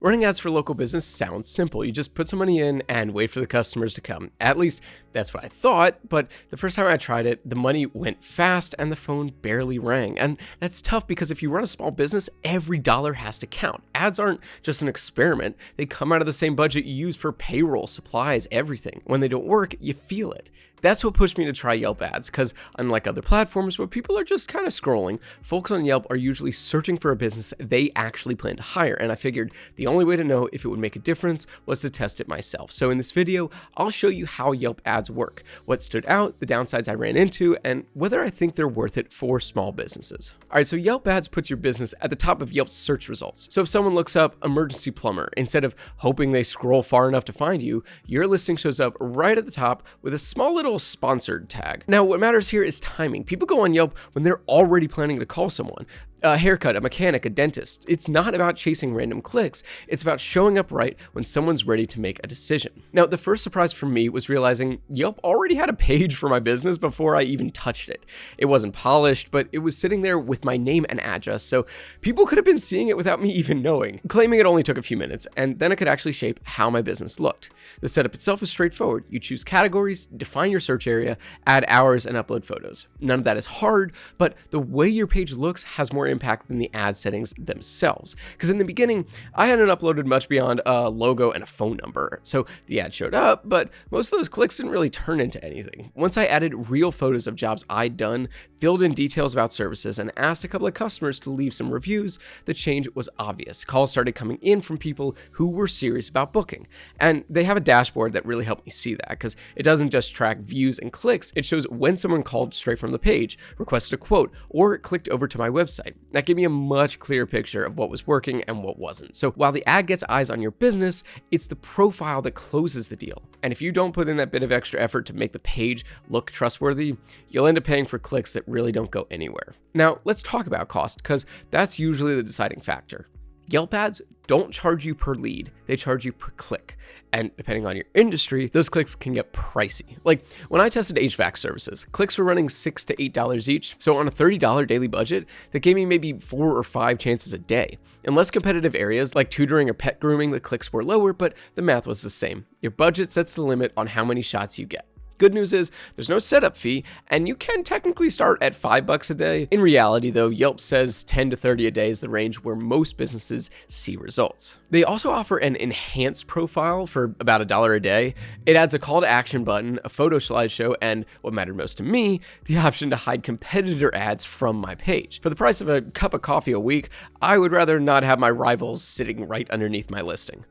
Running ads for local business sounds simple. You just put some money in and wait for the customers to come. At least that's what I thought, but the first time I tried it, the money went fast and the phone barely rang. And that's tough because if you run a small business, every dollar has to count. Ads aren't just an experiment. They come out of the same budget you use for payroll, supplies, everything. When they don't work, you feel it. That's what pushed me to try Yelp Ads, because unlike other platforms where people are just kind of scrolling, folks on Yelp are usually searching for a business they actually plan to hire, and I figured the only way to know if it would make a difference was to test it myself. So in this video, I'll show you how Yelp Ads work, what stood out, the downsides I ran into, and whether I think they're worth it for small businesses. Alright, so Yelp Ads puts your business at the top of Yelp's search results. So if someone looks up emergency plumber, instead of hoping they scroll far enough to find you, your listing shows up right at the top with a small little sponsored tag. Now, what matters here is timing. People go on Yelp when they're already planning to call someone. A haircut, a mechanic, a dentist. It's not about chasing random clicks. It's about showing up right when someone's ready to make a decision. Now, the first surprise for me was realizing Yelp already had a page for my business before I even touched it. It wasn't polished, but it was sitting there with my name and address, so people could have been seeing it without me even knowing. Claiming it only took a few minutes, and then I could actually shape how my business looked. The setup itself is straightforward. You choose categories, define your search area, add hours, and upload photos. None of that is hard, but the way your page looks has more impact than the ad settings themselves. Because in the beginning, I hadn't uploaded much beyond a logo and a phone number. So the ad showed up, but most of those clicks didn't really turn into anything. Once I added real photos of jobs I'd done, filled in details about services, and asked a couple of customers to leave some reviews, the change was obvious. Calls started coming in from people who were serious about booking. And they have a dashboard that really helped me see that, because it doesn't just track views and clicks, it shows when someone called straight from the page, requested a quote, or clicked over to my website. That gave me a much clearer picture of what was working and what wasn't. So while the ad gets eyes on your business, it's the profile that closes the deal. And if you don't put in that bit of extra effort to make the page look trustworthy, you'll end up paying for clicks that really don't go anywhere. Now, let's talk about cost, because that's usually the deciding factor. Yelp Ads don't charge you per lead, they charge you per click. And depending on your industry, those clicks can get pricey. Like when I tested HVAC services, clicks were running $6 to $8 each. So on a $30 daily budget, that gave me maybe 4 or 5 chances a day. In less competitive areas like tutoring or pet grooming, the clicks were lower, but the math was the same. Your budget sets the limit on how many shots you get. Good news is there's no setup fee, and you can technically start at $5 a day. In reality though, Yelp says 10 to 30 a day is the range where most businesses see results. They also offer an enhanced profile for about $1 a day. It adds a call to action button, a photo slideshow, and what mattered most to me, the option to hide competitor ads from my page. For the price of a cup of coffee a week, I would rather not have my rivals sitting right underneath my listing.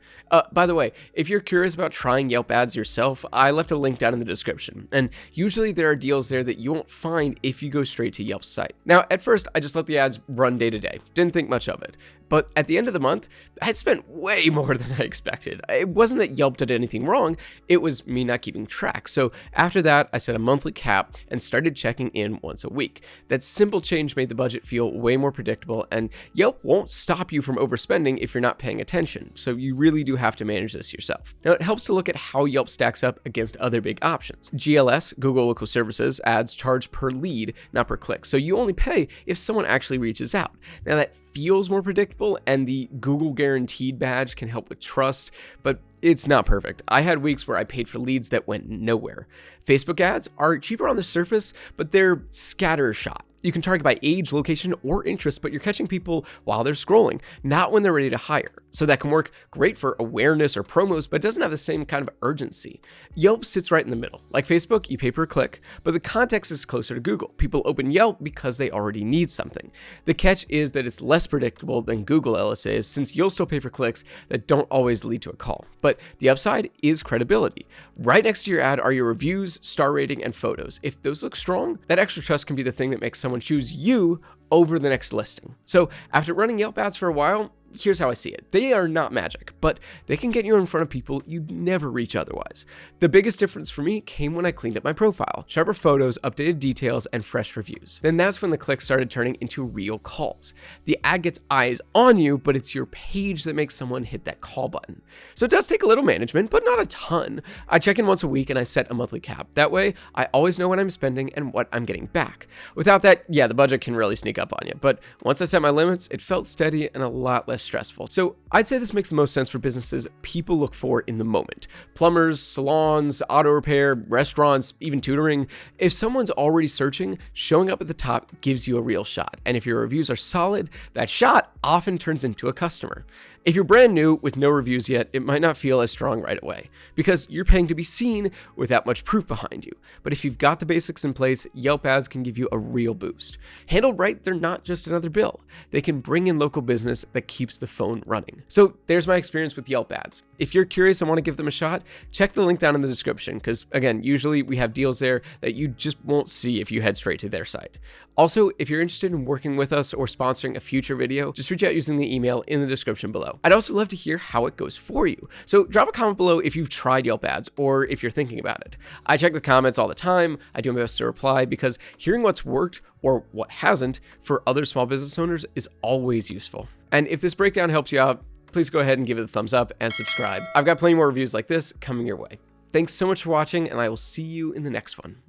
By the way, if you're curious about trying Yelp Ads yourself, I left a link down in the description. And usually there are deals there that you won't find if you go straight to Yelp's site. Now, at first, I just let the ads run day to day. Didn't think much of it. But at the end of the month, I had spent way more than I expected. It wasn't that Yelp did anything wrong, it was me not keeping track. So after that, I set a monthly cap and started checking in once a week. That simple change made the budget feel way more predictable, and Yelp won't stop you from overspending if you're not paying attention. So you really do have to manage this yourself. Now, it helps to look at how Yelp stacks up against other big options. GLS, Google Local Services, ads charge per lead, not per click. So you only pay if someone actually reaches out. Now that feels more predictable, and the Google guaranteed badge can help with trust, but it's not perfect. I had weeks where I paid for leads that went nowhere. Facebook ads are cheaper on the surface, but they're scattershot. You can target by age, location, or interest, but you're catching people while they're scrolling, not when they're ready to hire. So that can work great for awareness or promos, but doesn't have the same kind of urgency. Yelp sits right in the middle. Like Facebook, you pay per click, but the context is closer to Google. People open Yelp because they already need something. The catch is that it's less predictable than Google LSAs, since you'll still pay for clicks that don't always lead to a call. But the upside is credibility. Right next to your ad are your reviews, star rating, and photos. If those look strong, that extra trust can be the thing that makes someone choose you over the next listing. So after running Yelp ads for a while, here's how I see it. They are not magic, but they can get you in front of people you'd never reach otherwise. The biggest difference for me came when I cleaned up my profile. Sharper photos, updated details, and fresh reviews. Then that's when the clicks started turning into real calls. The ad gets eyes on you, but it's your page that makes someone hit that call button. So it does take a little management, but not a ton. I check in once a week and I set a monthly cap. That way, I always know what I'm spending and what I'm getting back. Without that, yeah, the budget can really sneak up on you. But once I set my limits, it felt steady and a lot less less stressful. So I'd say this makes the most sense for businesses people look for in the moment. Plumbers, salons, auto repair, restaurants, even tutoring. If someone's already searching, showing up at the top gives you a real shot. And if your reviews are solid, that shot often turns into a customer. If you're brand new with no reviews yet, it might not feel as strong right away because you're paying to be seen without much proof behind you. But if you've got the basics in place, Yelp ads can give you a real boost. Handled right, they're not just another bill. They can bring in local business that keeps the phone running. So there's my experience with Yelp ads. If you're curious and want to give them a shot, check the link down in the description because, again, usually we have deals there that you just won't see if you head straight to their site. Also, if you're interested in working with us or sponsoring a future video, just reach out using the email in the description below. I'd also love to hear how it goes for you. So drop a comment below if you've tried Yelp ads or if you're thinking about it. I check the comments all the time. I do my best to reply because hearing what's worked or what hasn't for other small business owners is always useful. And if this breakdown helps you out, please go ahead and give it a thumbs up and subscribe. I've got plenty more reviews like this coming your way. Thanks so much for watching, and I will see you in the next one.